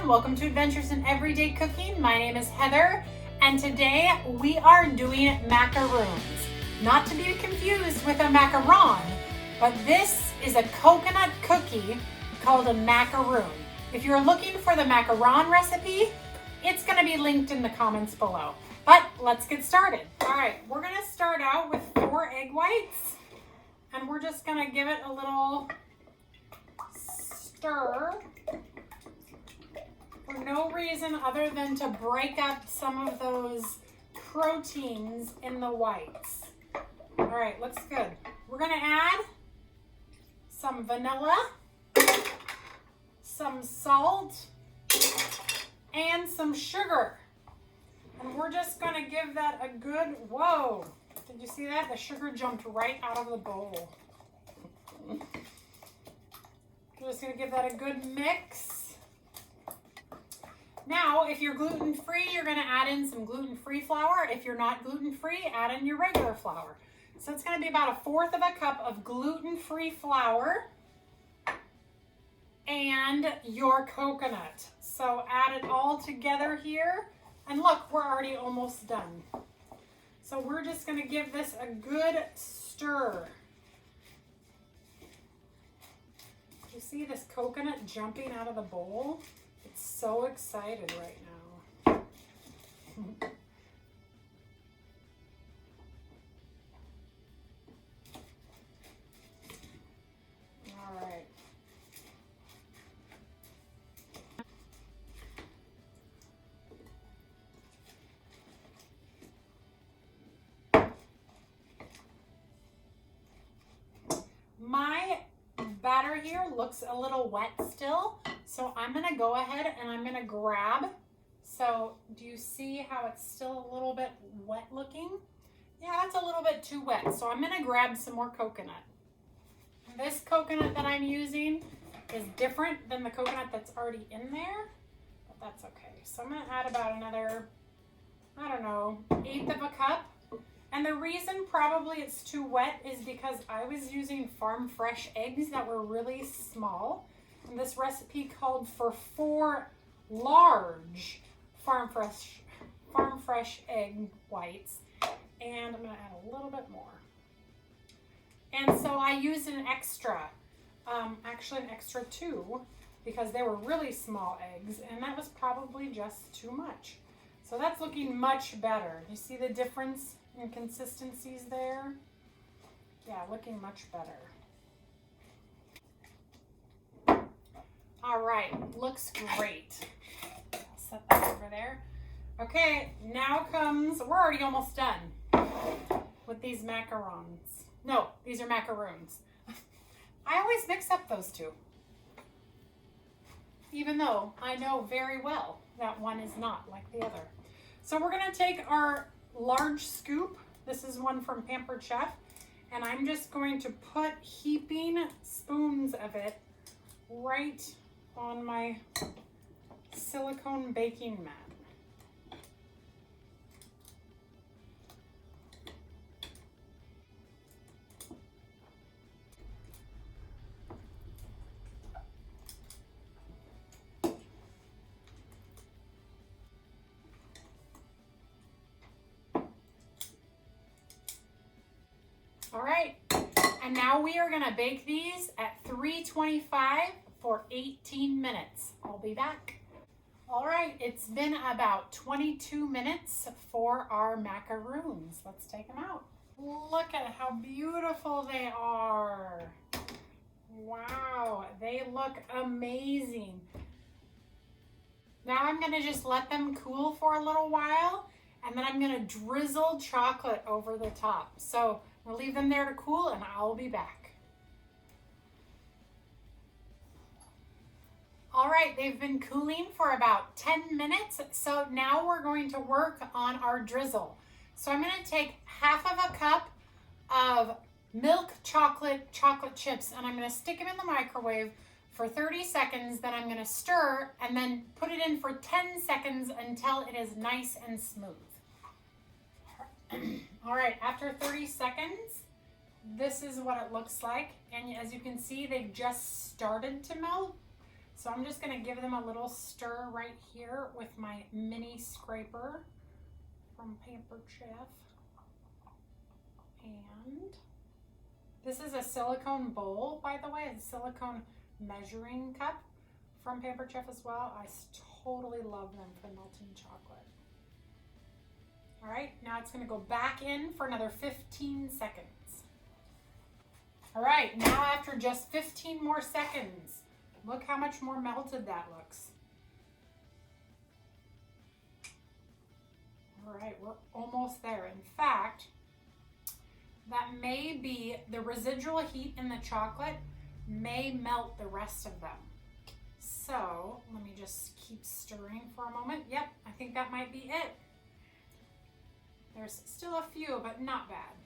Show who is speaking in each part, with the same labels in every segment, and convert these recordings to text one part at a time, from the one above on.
Speaker 1: everyone, welcome to Adventures in Everyday Cooking. My name is Heather, and today we are doing macaroons. Not to be confused with a macaron, but this is a coconut cookie called a macaroon. If you're looking for the macaron recipe, it's going to be linked in the comments below. But let's get started. All right, we're going to start out with 4 egg whites, and we're just going to give it a little stir for no reason other than to break up some of those proteins in the whites. All right, looks good. We're gonna add some vanilla, some salt, and some sugar. And we're just gonna give that a good, whoa, did you see that? The sugar jumped right out of the bowl. We're just gonna give that a good mix. Now, if you're gluten-free, you're gonna add in some gluten-free flour. If you're not gluten-free, add in your regular flour. So it's gonna be about 1/4 of a cup of gluten-free flour and your coconut. So add it all together here. And look, we're already almost done. So we're just gonna give this a good stir. You see this coconut jumping out of the bowl? It's so excited right now. All right. My batter here looks a little wet still, so I'm gonna go ahead and I'm gonna grab. So do you see how it's still a little bit wet looking? Yeah, that's a little bit too wet. So I'm gonna grab some more coconut. This coconut that I'm using is different than the coconut that's already in there, but that's okay. So I'm gonna add about another, I don't know, 1/8 of a cup. And the reason probably it's too wet is because I was using farm fresh eggs that were really small. And this recipe called for 4 large farm fresh egg whites. And I'm gonna add a little bit more. And so I used an extra, actually an extra 2, because they were really small eggs, and that was probably just too much. So that's looking much better. You see the difference in consistencies there? Yeah, looking much better. All right, looks great. I'll set that over there. Okay, now comes, we're already almost done with these macarons. No, these are macaroons. I always mix up those two, even though I know very well that one is not like the other. So we're gonna take our large scoop. This is one from Pampered Chef. And I'm just going to put heaping spoons of it right on my silicone baking mat. All right, and now we are gonna bake these at 325 for 18 minutes. I'll be back. All right, it's been about 22 minutes for our macaroons. Let's take them out. Look at how beautiful they are. Wow, they look amazing. Now I'm gonna just let them cool for a little while, and then I'm gonna drizzle chocolate over the top. So we'll leave them there to cool, and I'll be back. All right, they've been cooling for about 10 minutes. So now we're going to work on our drizzle. So I'm gonna take 1/2 a cup of milk chocolate chips, and I'm gonna stick them in the microwave for 30 seconds. Then I'm gonna stir and then put it in for 10 seconds until it is nice and smooth. All right, after 30 seconds, this is what it looks like. And as you can see, they've just started to melt. So I'm just gonna give them a little stir right here with my mini scraper from Paper Chef. And this is a silicone bowl, by the way, a silicone measuring cup from Paper Chef as well. I totally love them for melting chocolate. All right, now it's gonna go back in for another 15 seconds. All right, now after just 15 more seconds, look how much more melted that looks. All right, we're almost there. In fact, that may be the residual heat in the chocolate may melt the rest of them. So let me just keep stirring for a moment. Yep, I think that might be it. There's still a few, but not bad.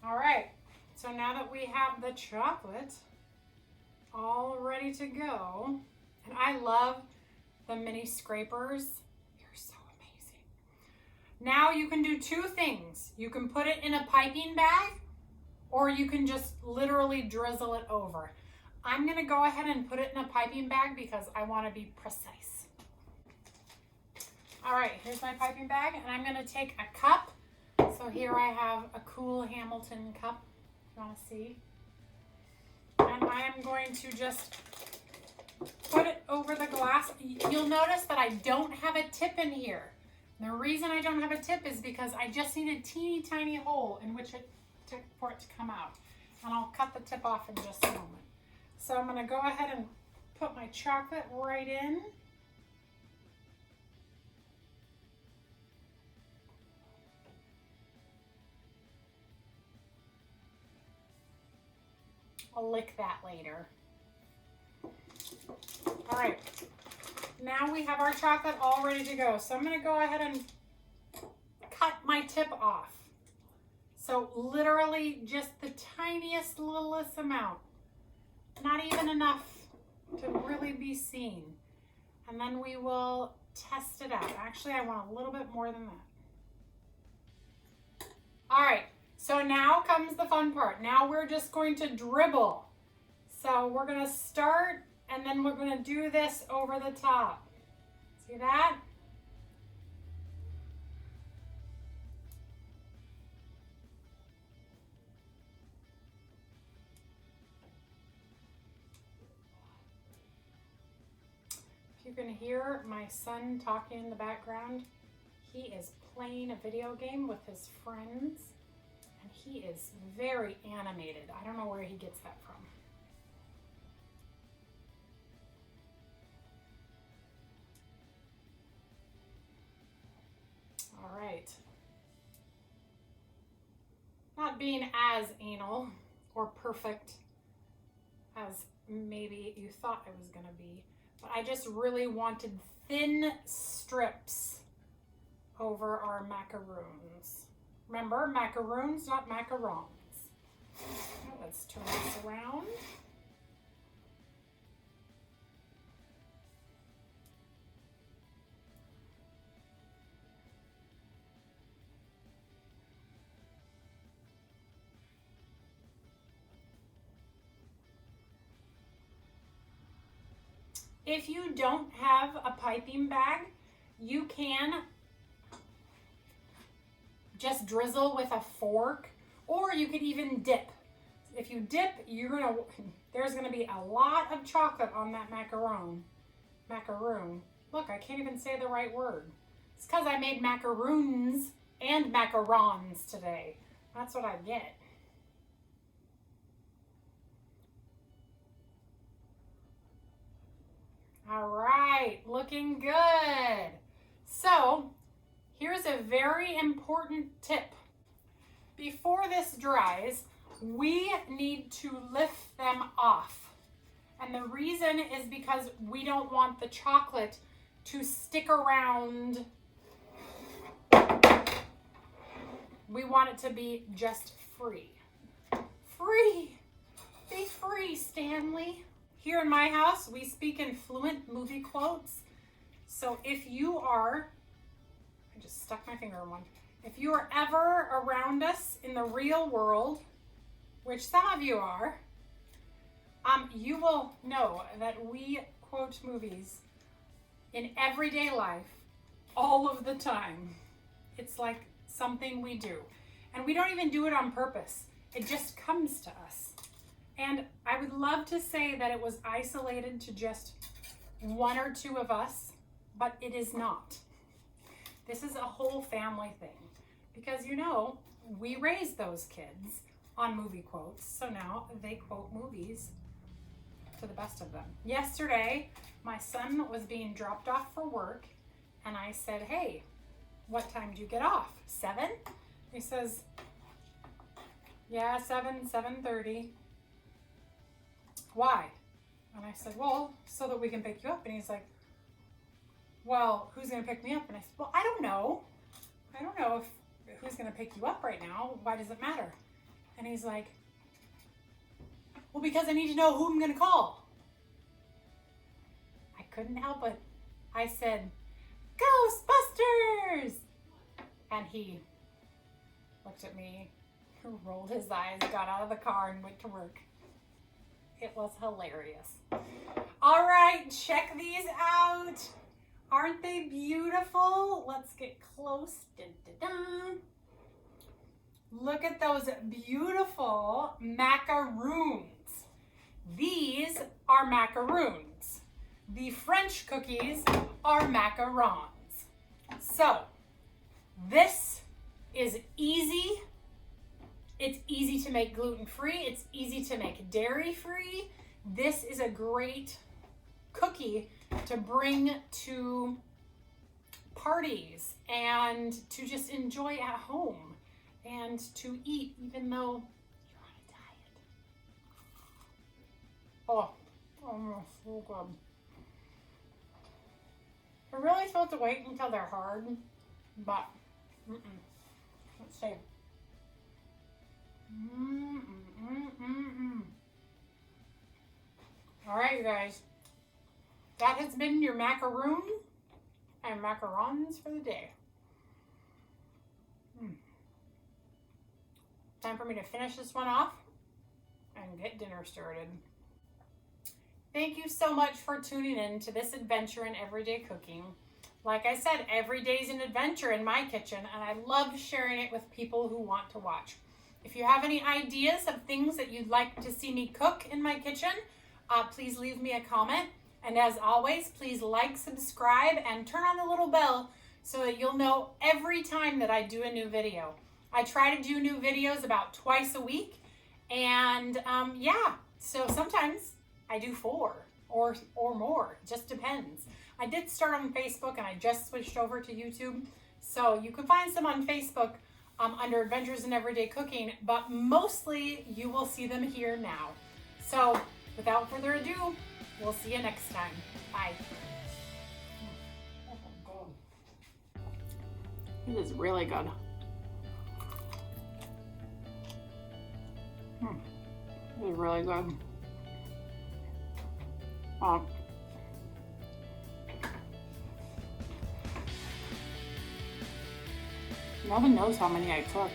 Speaker 1: All right, so now that we have the chocolate all ready to go, and I love the mini scrapers. They're so amazing. Now you can do two things. You can put it in a piping bag, or you can just literally drizzle it over. I'm gonna go ahead and put it in a piping bag because I wanna be precise. All right, here's my piping bag, and I'm gonna take a cup. So here I have a cool Hamilton cup, if you wanna see. And I am going to just put it over the glass. You'll notice that I don't have a tip in here. The reason I don't have a tip is because I just need a teeny tiny hole in which for it to come out. And I'll cut the tip off in just a moment. So I'm gonna go ahead and put my chocolate right in. I'll lick that later. All right, now we have our chocolate all ready to go. So I'm gonna go ahead and cut my tip off. So literally just the tiniest, littlest amount. Not even enough to really be seen. And then we will test it out. Actually, I want a little bit more than that. All right. So now comes the fun part. Now we're just going to dribble. So we're gonna start and then we're gonna do this over the top. See that? If you can hear my son talking in the background, he is playing a video game with his friends. And he is very animated. I don't know where he gets that from. All right. Not being as anal or perfect as maybe you thought I was gonna be, but I just really wanted thin strips over our macaroons. Remember, macaroons, not macarons. Now let's turn this around. If you don't have a piping bag, you can just drizzle with a fork, or you could even dip. If you dip, there's gonna be a lot of chocolate on that macaroon. Look, I can't even say the right word. It's because I made macaroons and macarons today. That's what I get. All right, looking good. So here's a very important tip. Before this dries, we need to lift them off. And the reason is because we don't want the chocolate to stick around. We want it to be just free. Free! Be free, Stanley. Here in my house, we speak in fluent movie quotes. So if you are, I just stuck my finger in one. If you are ever around us in the real world, which some of you are, You will know that we quote movies in everyday life all of the time. It's like something we do. And we don't even do it on purpose. It just comes to us. And I would love to say that it was isolated to just one or two of us, but it is not. This is a whole family thing. Because you know, we raised those kids on movie quotes, so now they quote movies to the best of them. Yesterday, my son was being dropped off for work, and I said, hey, what time do you get off? 7? He says, yeah, 7:30. Why? And I said, well, so that we can pick you up. And he's like, well, who's going to pick me up? And I said, well, I don't know. I don't know if who's going to pick you up right now. Why does it matter? And he's like, well, because I need to know who I'm going to call. I couldn't help it. I said, Ghostbusters! And he looked at me, rolled his eyes, got out of the car, and went to work. It was hilarious. All right, check these out. Aren't they beautiful? Let's get close. Dun, dun, dun. Look at those beautiful macaroons. These are macaroons. The French cookies are macarons. So, this is easy. It's easy to make gluten-free. It's easy to make dairy-free. This is a great cookie to bring to parties and to just enjoy at home and to eat even though you're on a diet. Oh, so good. We're really supposed to wait until they're hard, but let's see. All right, you guys. That has been your macaroon and macarons for the day. Time for me to finish this one off and get dinner started. Thank you so much for tuning in to this adventure in everyday cooking. Like I said, every day is an adventure in my kitchen, and I love sharing it with people who want to watch. If you have any ideas of things that you'd like to see me cook in my kitchen, please leave me a comment. And as always, please like, subscribe, and turn on the little bell so that you'll know every time that I do a new video. I try to do new videos about twice a week. And yeah, so sometimes I do 4 or more. It just depends. I did start on Facebook and I just switched over to YouTube. So you can find some on Facebook under Adventures in Everyday Cooking, but mostly you will see them here now. So without further ado, we'll see you next time. Bye. It is really good. It is really good. No one knows how many I cooked.